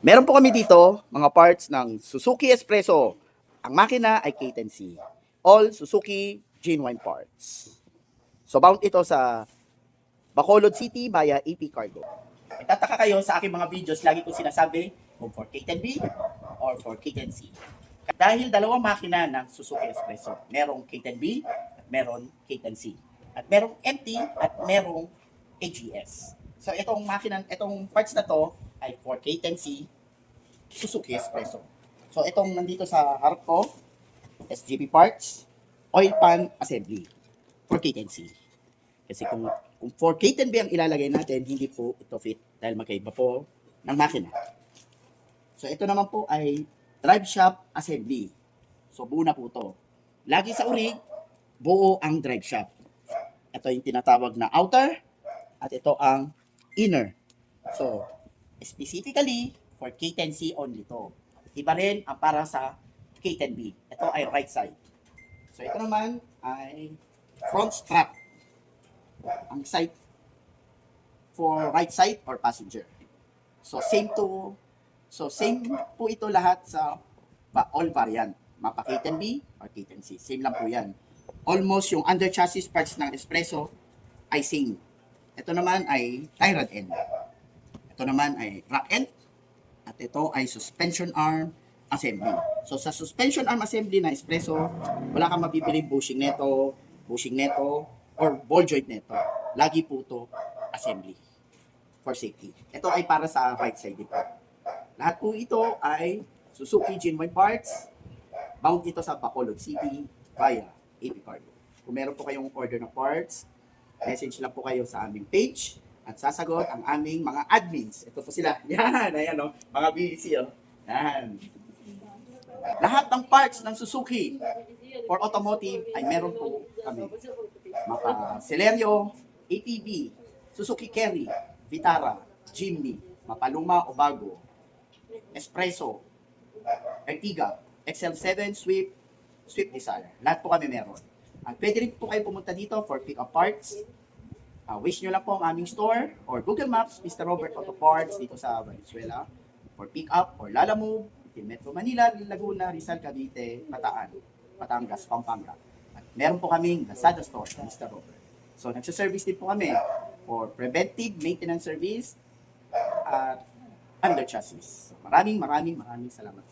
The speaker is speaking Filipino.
Meron po kami dito mga parts ng Suzuki Espresso. Ang makina ay K10C. All Suzuki genuine parts. So bound ito sa Bacolod City via AP Cargo. Nagtataka kayo sa aking mga videos, lagi ko sinasabi kung for K10B or for K10C. Dahil dalawang makina ng Suzuki Espresso. Merong K10B at merong K10C. At merong MT at merong AGS. So itong makina, itong parts na to ay for K10C Suzuki Espresso. So itong nandito sa harap ko, SGP parts, oil pan assembly for K10C. Kasi kung for K10B ang ilalagay natin, hindi po ito fit dahil magkaiba po ng makina. So ito naman po ay drive shaft assembly. So buo na po ito. Lagi sa urig, buo ang drive shaft. Ito yung tinatawag na outer at ito ang inner. So specifically for K10C only to. Iba rin ang para sa K10B. Ito ay right side. So ito naman ay front strap. Ang side for right side or passenger. So same po ito lahat sa all variant. Mapa K10B or K10C. Same lang po yan. Almost yung under chassis parts ng Espresso ay same. Ito naman ay tie rod end. Ito naman ay rack end. At ito ay suspension arm assembly. So sa suspension arm assembly na Espresso, wala kang mabibili bushing neto, or ball joint neto. Lagi po ito assembly for safety. Ito ay para sa right side dito. Lahat po ito ay Suzuki genuine parts. Bound ito sa Bacolod City via AP Cargo. Kung meron po kayong order ng parts, message lang po kayo sa aming page at sasagot ang aming mga admins. Ito po sila. Yan, ayan o. Mga busy o. Yan. Lahat ng parts ng Suzuki for automotive ay meron po kami. Mapa Celerio, APB, Suzuki Carry, Vitara, Jimny, Mapaluma o Bago, Espresso, Ertiga, XL7, Swift, Swift Desire. Lahat po kami meron. At pwede rin po kayo pumunta dito for pick-up parts. Wish nyo lang po ang aming store or Google Maps, Mr. Robert Auto Parts dito sa Valenzuela for pick-up or Lalamove, Metro Manila, Laguna, Rizal, Cavite, Bataan, Batangas, Pampanga. At meron po kaming Lazada store, Mr. Robert. So nagsaservice din po kami for preventive maintenance service at under chassis. So, maraming salamat.